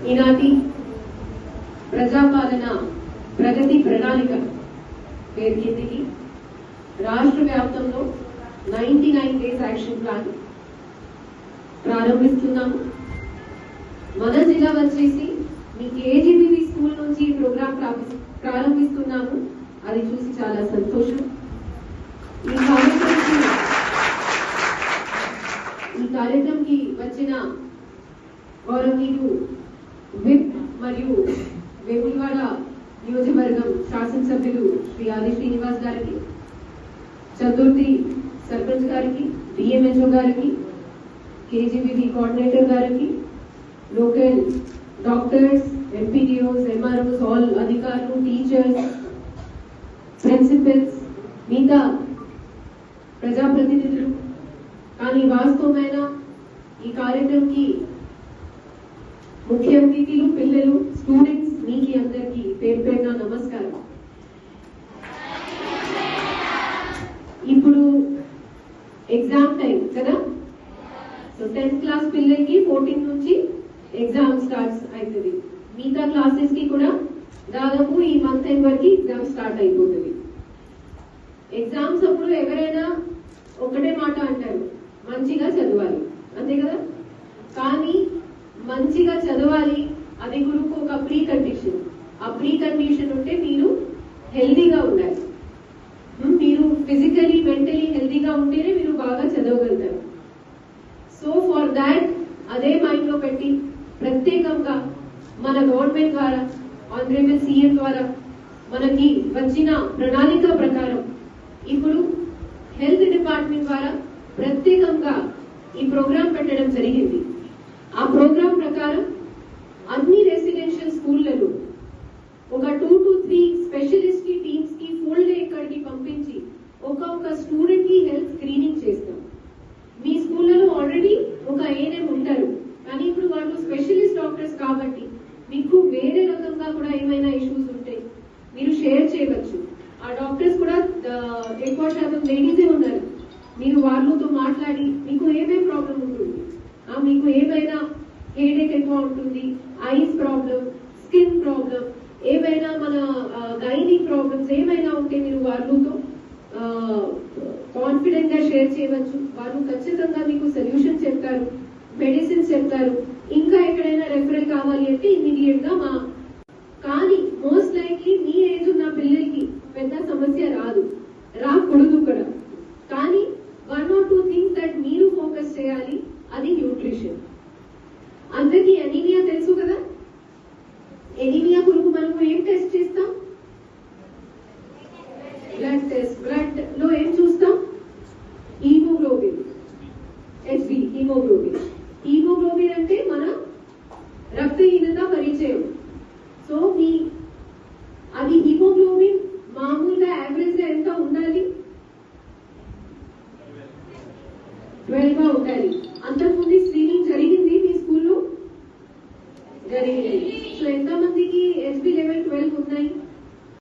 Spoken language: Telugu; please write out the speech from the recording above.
ఈనాటి ప్రజాపాలన ప్రగతి ప్రణాళిక పేరు కిందికి రాష్ట్ర వ్యాప్తంలో 99 డేస్ యాక్షన్ ప్లాన్ ప్రారంభిస్తున్నాము. మన జిల్లా వచ్చేసి మీ కేజీబీవీ స్కూల్ నుంచి ఈ ప్రోగ్రాం ప్రారంభిస్తున్నాము. అది చూసి చాలా సంతోషం. ఈ కార్యక్రమంకి వచ్చిన గౌరవనీయులు విప్ మరియు వేములవాడ నియోజకవర్గం శాసనసభ్యులు శ్రీ ఆది శ్రీనివాస్ గారికి, చతుర్థి సర్పంచ్ గారికి, డిఎంహెచ్ఓ గారికి, కేజీబీవీ కోఆర్డినేటర్ గారికి, local doctors, MPDOs, MROs, all అధికారులు, టీచర్స్, ప్రిన్సిపల్స్, మిగతా ప్రజాప్రతినిధులు, కానీ వాస్తవమైన ఈ కార్యక్రమంకి ముఖ్య అతిథులు, పిల్లలు, స్టూడెంట్స్, మీకు అందరికీ పేరు పేరున నమస్కారం. ఇప్పుడు ఎగ్జామ్ టైం కదా, సో 10th క్లాస్ పిల్లలకి 14 నుంచి ఎగ్జామ్ స్టార్ట్స్ అవుతుంది. మిగతా క్లాసెస్ కి కూడా దాదాపు ఈ మంత్ ఎండ్ వరకు ఎగ్జామ్ స్టార్ట్ అయిపోతుంది. ఎగ్జామ్స్ అప్పుడు ఎవరైనా ఒకటే మాట అంటారు, మంచిగా చదవాలి, అంతే కదా. కానీ మంచిగా చదవాలి, అది గురుకు ఒక ప్రీ కండిషన్. ఆ ప్రీ కండిషన్ ఉంటే మీరు హెల్దీగా ఉండాలి. మీరు ఫిజికలీ మెంటలీ హెల్దీగా ఉంటేనే మీరు బాగా చదవగలుగుతారు. సో ఫర్ దాట్ అదే మైండ్ లో పెట్టి ప్రత్యేకంగా మన గవర్నమెంట్ ద్వారా, ఆనరబుల్ సీఎం ద్వారా మనకి వచ్చిన ప్రణాళిక ప్రకారం ఇప్పుడు హెల్త్ డిపార్ట్మెంట్ ద్వారా ప్రత్యేకంగా ఈ ప్రోగ్రాం పెట్టడం జరిగింది. ఆ ప్రోగ్రాం ప్రకారం అన్ని రెసిడెన్షియల్ స్కూళ్లలో ఒక 2 to 3 స్పెషలిస్ట్ కి టీమ్స్ కి ఫుల్ డే ఇక్కడికి పంపించి ఒక స్టూడెంట్ కి హెల్త్ స్క్రీనింగ్ చేస్తాం. మీ స్కూళ్ళలో ఆల్రెడీ ఒక ఏఎన్ఎం ఉంటారు, కానీ ఇప్పుడు వాళ్ళు స్పెషలిస్ట్ డాక్టర్స్ కాబట్టి మీకు వేరే రకంగా కూడా ఏమైనా ఇష్యూస్ ఉంటే మీరు షేర్ చేయవచ్చు. ఆ డాక్టర్స్ కూడా ఎక్కువ శాతం లేడీసే ఉన్నారు. మీరు వాళ్ళతో మాట్లాడి మీకు ఏమేమి ప్రాబ్లం ఉంటుంది, మీకు ఏమైనా హెడేక్ ఎక్కువ ఉంటుంది, ఐస్ ప్రాబ్లం, స్కిన్ ప్రాబ్లం, ఏమైనా మన గైనిక్ ప్రాబ్లమ్స్ ఏమైనా ఉంటే మీరు వాళ్ళతో కాన్ఫిడెంట్ గా షేర్ చేయవచ్చు. వాళ్ళు ఖచ్చితంగా మీకు సొల్యూషన్ చెప్తారు, మెడిసిన్స్ చెప్తారు. ఇంకా ఎక్కడైనా రెఫరల్ కావాలి అంటే ఇమీడియట్ గా కానీ మోస్ట్ లైక్లీ మీ ఏజ్ ఉన్న పిల్లలకి పెద్ద సమస్య రాకూడదు కూడా. కానీ 1 or 2 థింగ్స్ దట్ మీరు ఫోకస్ చేయాలి, అది న్యూట్రిషన్. అందరికీ ఎనీమియా తెలుసు కదా. ఎనీమియా కొరకు మనం ఏం టెస్ట్ చేస్తాం? Blood test. బ్లడ్ లో ఏం చూస్తాం? Haemoglobin, HB, haemoglobin. హీమోగ్లోబిన్ అంటే మన రక్తహీనత పరిచయం. సో అది హీమోగ్లోబిన్ మామూలుగా యావరేజ్ గా ఎంత ఉండాలి? 12 గా ఉండాలి. అంతకుముందు